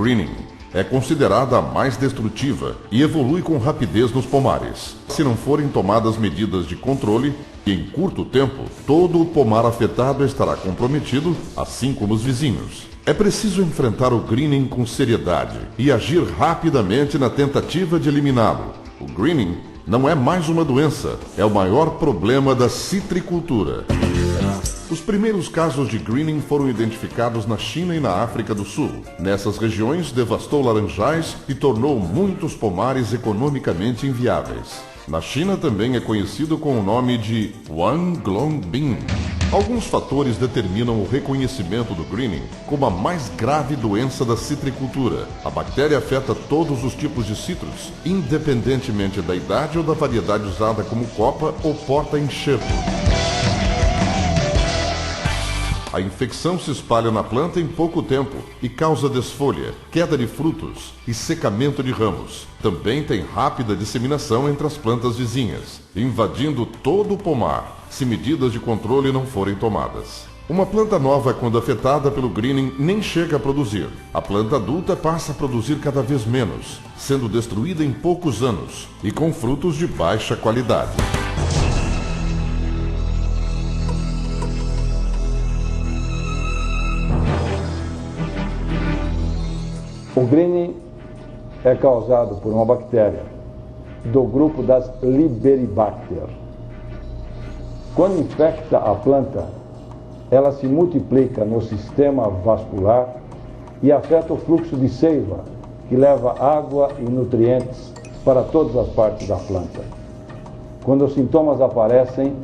greening. É considerada a mais destrutiva e evolui com rapidez nos pomares. Se não forem tomadas medidas de controle, em curto tempo, todo o pomar afetado estará comprometido, assim como os vizinhos. É preciso enfrentar o greening com seriedade e agir rapidamente na tentativa de eliminá-lo. O greening não é mais uma doença, é o maior problema da citricultura. Os primeiros casos de greening foram identificados na China e na África do Sul. Nessas regiões, devastou laranjais e tornou muitos pomares economicamente inviáveis. Na China também é conhecido com o nome de Wanglongbing. Alguns fatores determinam o reconhecimento do greening como a mais grave doença da citricultura. A bactéria afeta todos os tipos de citros, independentemente da idade ou da variedade usada como copa ou porta-enxerto. A infecção se espalha na planta em pouco tempo e causa desfolha, queda de frutos e secamento de ramos. Também tem rápida disseminação entre as plantas vizinhas, invadindo todo o pomar, se medidas de controle não forem tomadas. Uma planta nova, quando afetada pelo greening, nem chega a produzir. A planta adulta passa a produzir cada vez menos, sendo destruída em poucos anos e com frutos de baixa qualidade. O greening é causado por uma bactéria do grupo das Liberibacter. Quando infecta a planta, ela se multiplica no sistema vascular e afeta o fluxo de seiva, que leva água e nutrientes para todas as partes da planta. Quando os sintomas aparecem,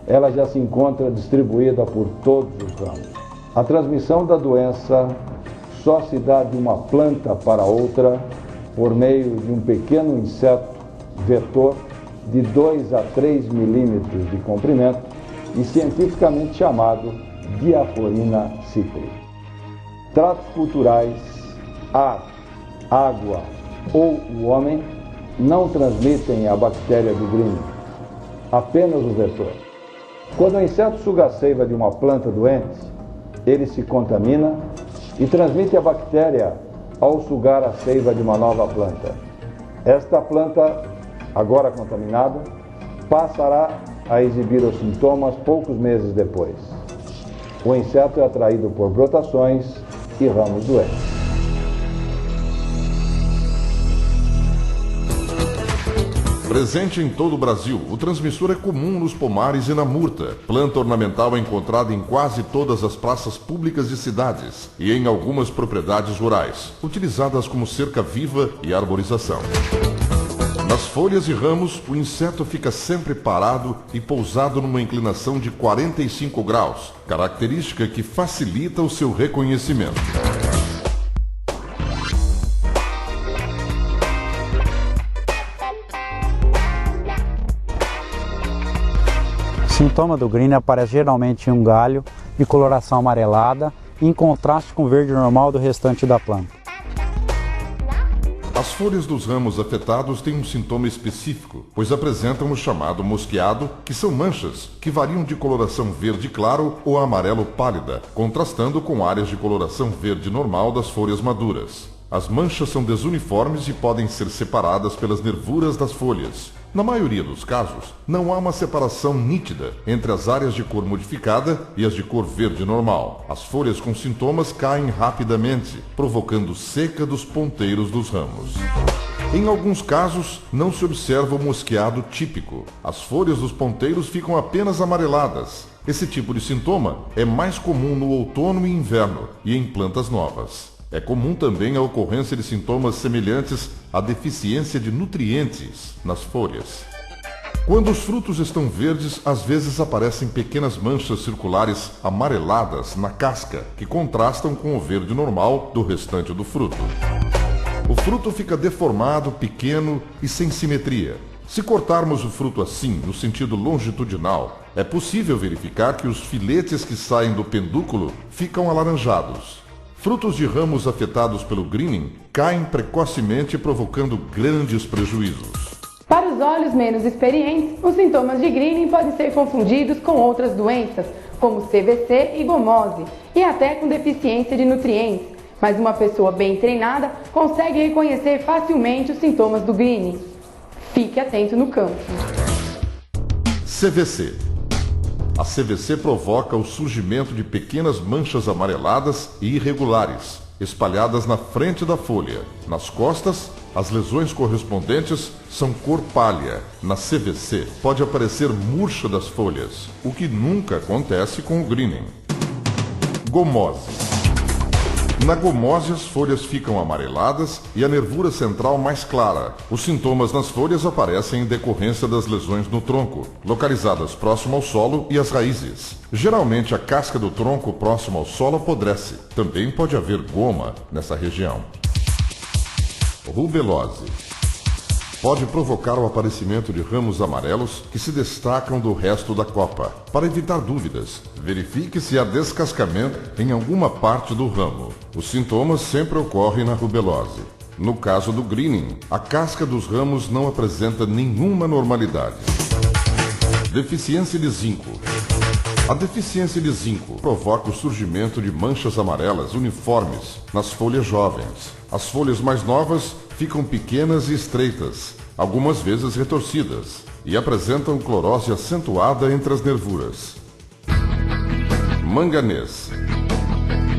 ela já se encontra distribuída por todos os ramos. A transmissão da doença só se dá de uma planta para outra por meio de um pequeno inseto vetor de 2 a 3 milímetros de comprimento e cientificamente chamado Diaforina citri. Tratos culturais, ar, água ou o homem não transmitem a bactéria do greening, apenas o vetor. Quando o inseto suga a seiva de uma planta doente, ele se contamina e transmite a bactéria ao sugar a seiva de uma nova planta. Esta planta, agora contaminada, passará a exibir os sintomas poucos meses depois. O inseto é atraído por brotações e ramos doentes. Presente em todo o Brasil, o transmissor é comum nos pomares e na murta, planta ornamental encontrada em quase todas as praças públicas de cidades e em algumas propriedades rurais, utilizadas como cerca viva e arborização. Nas folhas e ramos, o inseto fica sempre parado e pousado numa inclinação de 45 graus, característica que facilita o seu reconhecimento. O sintoma do greening aparece geralmente em um galho de coloração amarelada, em contraste com o verde normal do restante da planta. As folhas dos ramos afetados têm um sintoma específico, pois apresentam o chamado mosqueado, que são manchas que variam de coloração verde claro ou amarelo pálida, contrastando com áreas de coloração verde normal das folhas maduras. As manchas são desuniformes e podem ser separadas pelas nervuras das folhas. Na maioria dos casos, não há uma separação nítida entre as áreas de cor modificada e as de cor verde normal. As folhas com sintomas caem rapidamente, provocando seca dos ponteiros dos ramos. Em alguns casos, não se observa o mosqueado típico. As folhas dos ponteiros ficam apenas amareladas. Esse tipo de sintoma é mais comum no outono e inverno e em plantas novas. É comum também a ocorrência de sintomas semelhantes à deficiência de nutrientes nas folhas. Quando os frutos estão verdes, às vezes aparecem pequenas manchas circulares amareladas na casca, que contrastam com o verde normal do restante do fruto. O fruto fica deformado, pequeno e sem simetria. Se cortarmos o fruto assim, no sentido longitudinal, é possível verificar que os filetes que saem do pendúculo ficam alaranjados. Frutos de ramos afetados pelo greening caem precocemente, provocando grandes prejuízos. Para os olhos menos experientes, os sintomas de greening podem ser confundidos com outras doenças, como CVC e gomose, e até com deficiência de nutrientes, mas uma pessoa bem treinada consegue reconhecer facilmente os sintomas do greening. Fique atento no campo. CVC. A CVC provoca o surgimento de pequenas manchas amareladas e irregulares, espalhadas na frente da folha. Nas costas, as lesões correspondentes são cor palha. Na CVC, pode aparecer murcha das folhas, o que nunca acontece com o greening. Gomose. Na gomose, as folhas ficam amareladas e a nervura central mais clara. Os sintomas nas folhas aparecem em decorrência das lesões no tronco, localizadas próximo ao solo e às raízes. Geralmente, a casca do tronco próximo ao solo apodrece. Também pode haver goma nessa região. Rubelose. Pode provocar o aparecimento de ramos amarelos que se destacam do resto da copa. Para evitar dúvidas, verifique se há descascamento em alguma parte do ramo. Os sintomas sempre ocorrem na rubelose. No caso do greening, a casca dos ramos não apresenta nenhuma normalidade. Deficiência de zinco. A deficiência de zinco provoca o surgimento de manchas amarelas uniformes nas folhas jovens. As folhas mais novas ficam pequenas e estreitas, algumas vezes retorcidas, e apresentam clorose acentuada entre as nervuras. Manganês.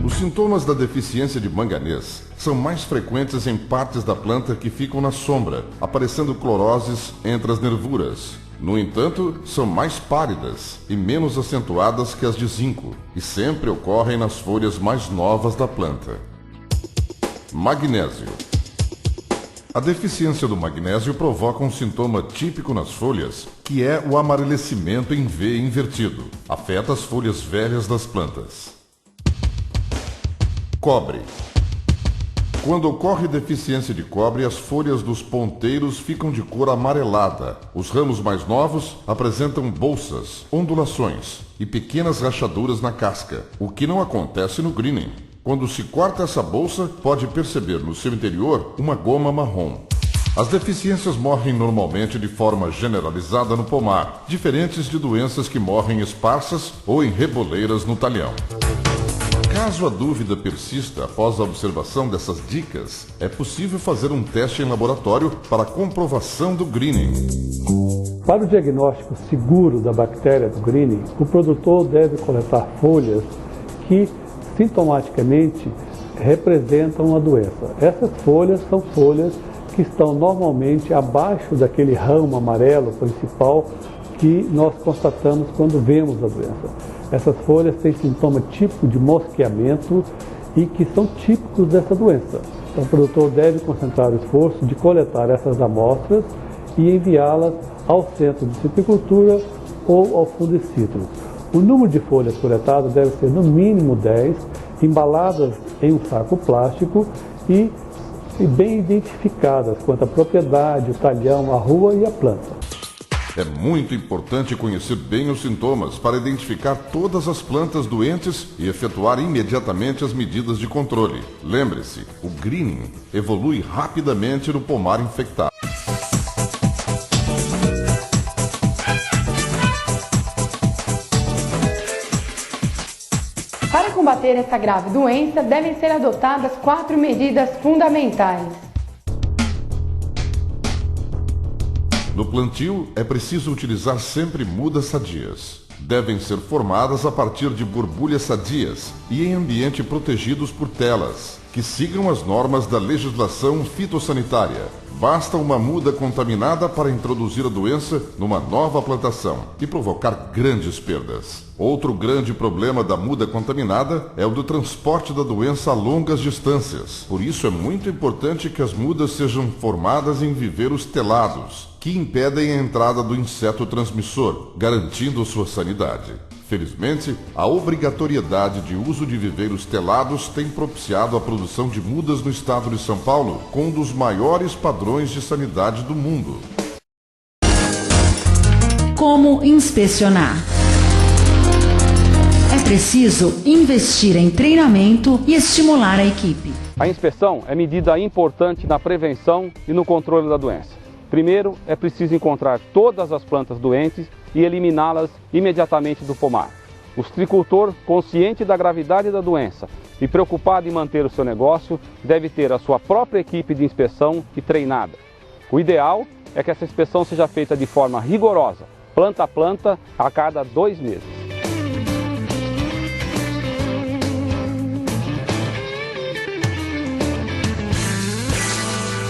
Os sintomas da deficiência de manganês são mais frequentes em partes da planta que ficam na sombra, aparecendo cloroses entre as nervuras. No entanto, são mais pálidas e menos acentuadas que as de zinco, e sempre ocorrem nas folhas mais novas da planta. Magnésio. A deficiência do magnésio provoca um sintoma típico nas folhas, que é o amarelecimento em V invertido. Afeta as folhas velhas das plantas. Cobre. Quando ocorre deficiência de cobre, as folhas dos ponteiros ficam de cor amarelada. Os ramos mais novos apresentam bolsas, ondulações e pequenas rachaduras na casca, o que não acontece no greening. Quando se corta essa bolsa, pode perceber no seu interior uma goma marrom. As deficiências morrem normalmente de forma generalizada no pomar, diferentes de doenças que morrem esparsas ou em reboleiras no talhão. Caso a dúvida persista após a observação dessas dicas, é possível fazer um teste em laboratório para a comprovação do greening. Para o diagnóstico seguro da bactéria do greening, o produtor deve coletar folhas que sintomaticamente representam a doença. Essas folhas são folhas que estão normalmente abaixo daquele ramo amarelo principal que nós constatamos quando vemos a doença. Essas folhas têm sintoma típico de mosqueamento e que são típicos dessa doença. Então, o produtor deve concentrar o esforço de coletar essas amostras e enviá-las ao centro de citricultura ou ao fungicida. O número de folhas coletadas deve ser no mínimo 10, embaladas em um saco plástico e bem identificadas quanto à propriedade, o talhão, a rua e a planta. É muito importante conhecer bem os sintomas para identificar todas as plantas doentes e efetuar imediatamente as medidas de controle. Lembre-se, o greening evolui rapidamente no pomar infectado. Para combater essa grave doença, devem ser adotadas 4 medidas fundamentais. No plantio, é preciso utilizar sempre mudas sadias. Devem ser formadas a partir de borbulhas sadias e em ambiente protegidos por telas, que sigam as normas da legislação fitossanitária. Basta uma muda contaminada para introduzir a doença numa nova plantação e provocar grandes perdas. Outro grande problema da muda contaminada é o do transporte da doença a longas distâncias. Por isso é muito importante que as mudas sejam formadas em viveiros telados, que impedem a entrada do inseto transmissor, garantindo sua sanidade. Felizmente, a obrigatoriedade de uso de viveiros telados tem propiciado a produção de mudas no estado de São Paulo com um dos maiores padrões de sanidade do mundo. Como inspecionar? É preciso investir em treinamento e estimular a equipe. A inspeção é medida importante na prevenção e no controle da doença. Primeiro, é preciso encontrar todas as plantas doentes e eliminá-las imediatamente do pomar. O citricultor, consciente da gravidade da doença, e preocupado em manter o seu negócio, deve ter a sua própria equipe de inspeção e treinada. O ideal é que essa inspeção seja feita de forma rigorosa, planta a planta, a cada 2 meses.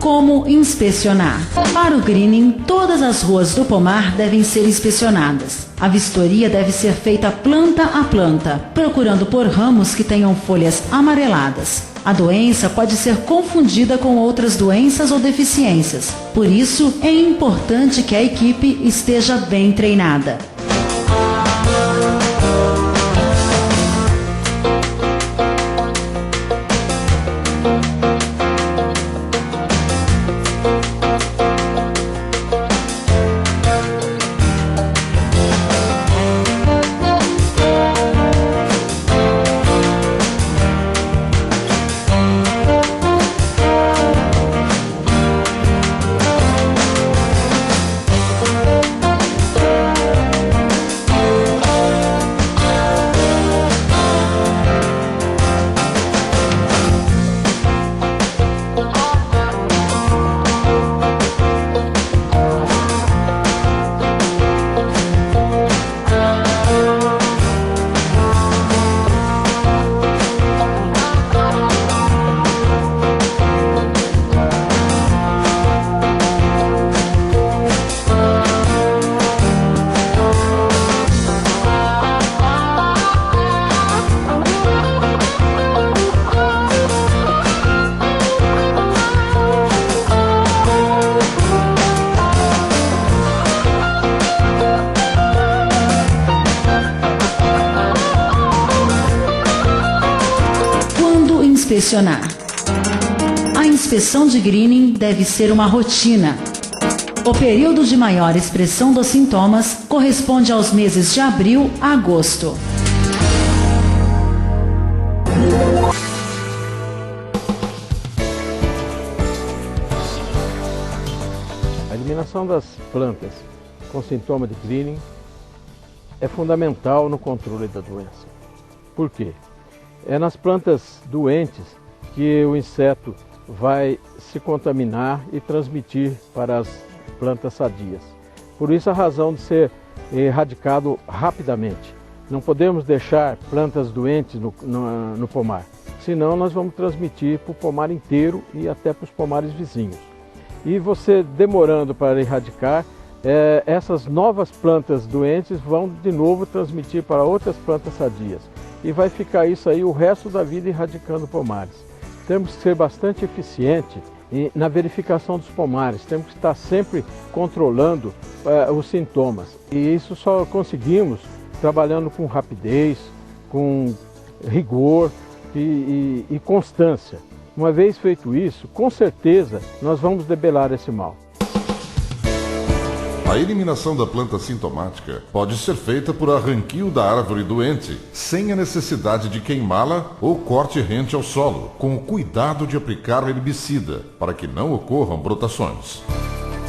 Como inspecionar? Para o greening, todas as ruas do pomar devem ser inspecionadas. A vistoria deve ser feita planta a planta, procurando por ramos que tenham folhas amareladas. A doença pode ser confundida com outras doenças ou deficiências. Por isso, é importante que a equipe esteja bem treinada. Inspecionar. A inspeção de greening deve ser uma rotina. O período de maior expressão dos sintomas corresponde aos meses de abril a agosto. A eliminação das plantas com sintoma de greening é fundamental no controle da doença. Por quê? É nas plantas doentes que o inseto vai se contaminar e transmitir para as plantas sadias. Por isso a razão de ser erradicado rapidamente. Não podemos deixar plantas doentes no pomar, senão nós vamos transmitir para o pomar inteiro e até para os pomares vizinhos. E você demorando para erradicar, essas novas plantas doentes vão de novo transmitir para outras plantas sadias. E vai ficar isso aí o resto da vida erradicando pomares. Temos que ser bastante eficientes na verificação dos pomares, temos que estar sempre controlando os sintomas. E isso só conseguimos trabalhando com rapidez, com rigor e constância. Uma vez feito isso, com certeza nós vamos debelar esse mal. A eliminação da planta sintomática pode ser feita por arranquio da árvore doente, sem a necessidade de queimá-la ou corte rente ao solo, com o cuidado de aplicar o herbicida, para que não ocorram brotações.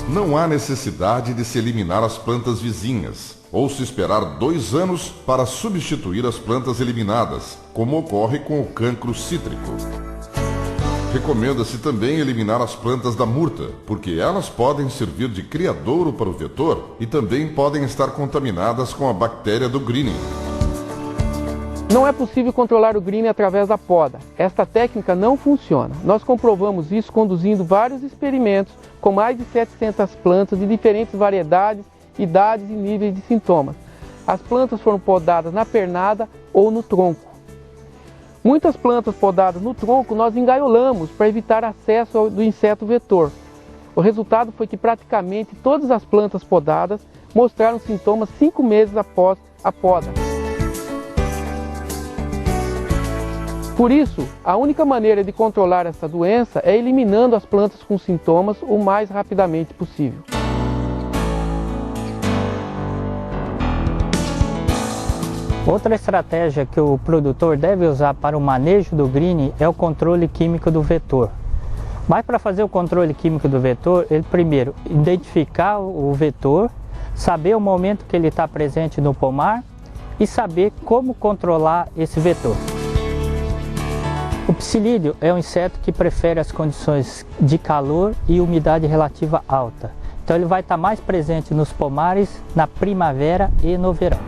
Não há necessidade de se eliminar as plantas vizinhas, ou se esperar 2 anos para substituir as plantas eliminadas, como ocorre com o cancro cítrico. Recomenda-se também eliminar as plantas da murta, porque elas podem servir de criadouro para o vetor e também podem estar contaminadas com a bactéria do greening. Não é possível controlar o greening através da poda. Esta técnica não funciona. Nós comprovamos isso conduzindo vários experimentos com mais de 700 plantas de diferentes variedades, idades e níveis de sintomas. As plantas foram podadas na pernada ou no tronco. Muitas plantas podadas no tronco nós engaiolamos para evitar acesso do inseto vetor. O resultado foi que praticamente todas as plantas podadas mostraram sintomas 5 meses após a poda. Por isso, a única maneira de controlar essa doença é eliminando as plantas com sintomas o mais rapidamente possível. Outra estratégia que o produtor deve usar para o manejo do greening é o controle químico do vetor. Mas para fazer o controle químico do vetor, ele primeiro identificar o vetor, saber o momento que ele está presente no pomar e saber como controlar esse vetor. O psilídeo é um inseto que prefere as condições de calor e umidade relativa alta. Então ele vai estar mais presente nos pomares na primavera e no verão.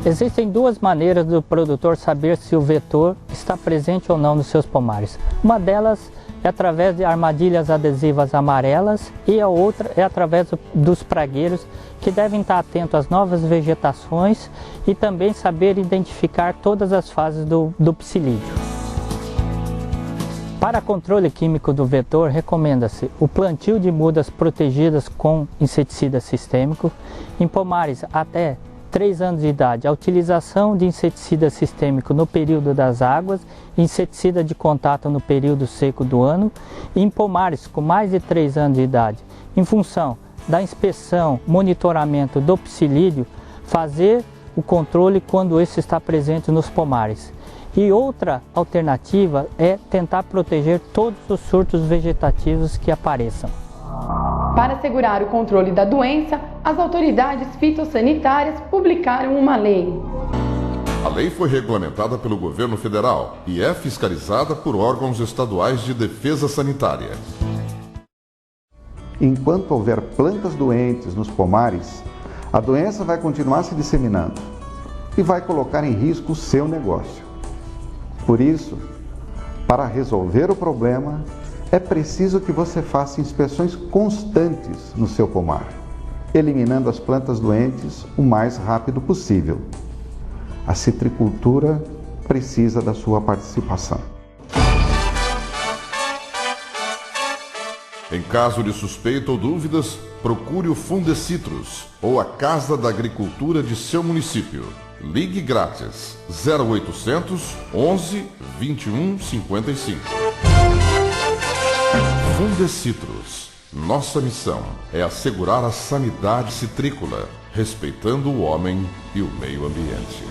Existem duas maneiras do produtor saber se o vetor está presente ou não nos seus pomares. Uma delas é através de armadilhas adesivas amarelas e a outra é através dos pragueiros, que devem estar atentos às novas vegetações e também saber identificar todas as fases do psilídeo. Para controle químico do vetor, recomenda-se o plantio de mudas protegidas com inseticida sistêmico, em pomares até 3 anos de idade, a utilização de inseticida sistêmico no período das águas, inseticida de contato no período seco do ano, e em pomares com mais de 3 anos de idade, em função da inspeção, monitoramento do psilídeo, fazer o controle quando esse está presente nos pomares. E outra alternativa é tentar proteger todos os surtos vegetativos que apareçam. Para assegurar o controle da doença, as autoridades fitossanitárias publicaram uma lei. A lei foi regulamentada pelo governo federal e é fiscalizada por órgãos estaduais de defesa sanitária. Enquanto houver plantas doentes nos pomares, a doença vai continuar se disseminando e vai colocar em risco o seu negócio. Por isso, para resolver o problema, é preciso que você faça inspeções constantes no seu pomar, eliminando as plantas doentes o mais rápido possível. A citricultura precisa da sua participação. Em caso de suspeita ou dúvidas, procure o Fundecitrus ou a Casa da Agricultura de seu município. Ligue grátis 0800 11 21 55. Fundecitrus. Nossa missão é assegurar a sanidade citrícola, respeitando o homem e o meio ambiente.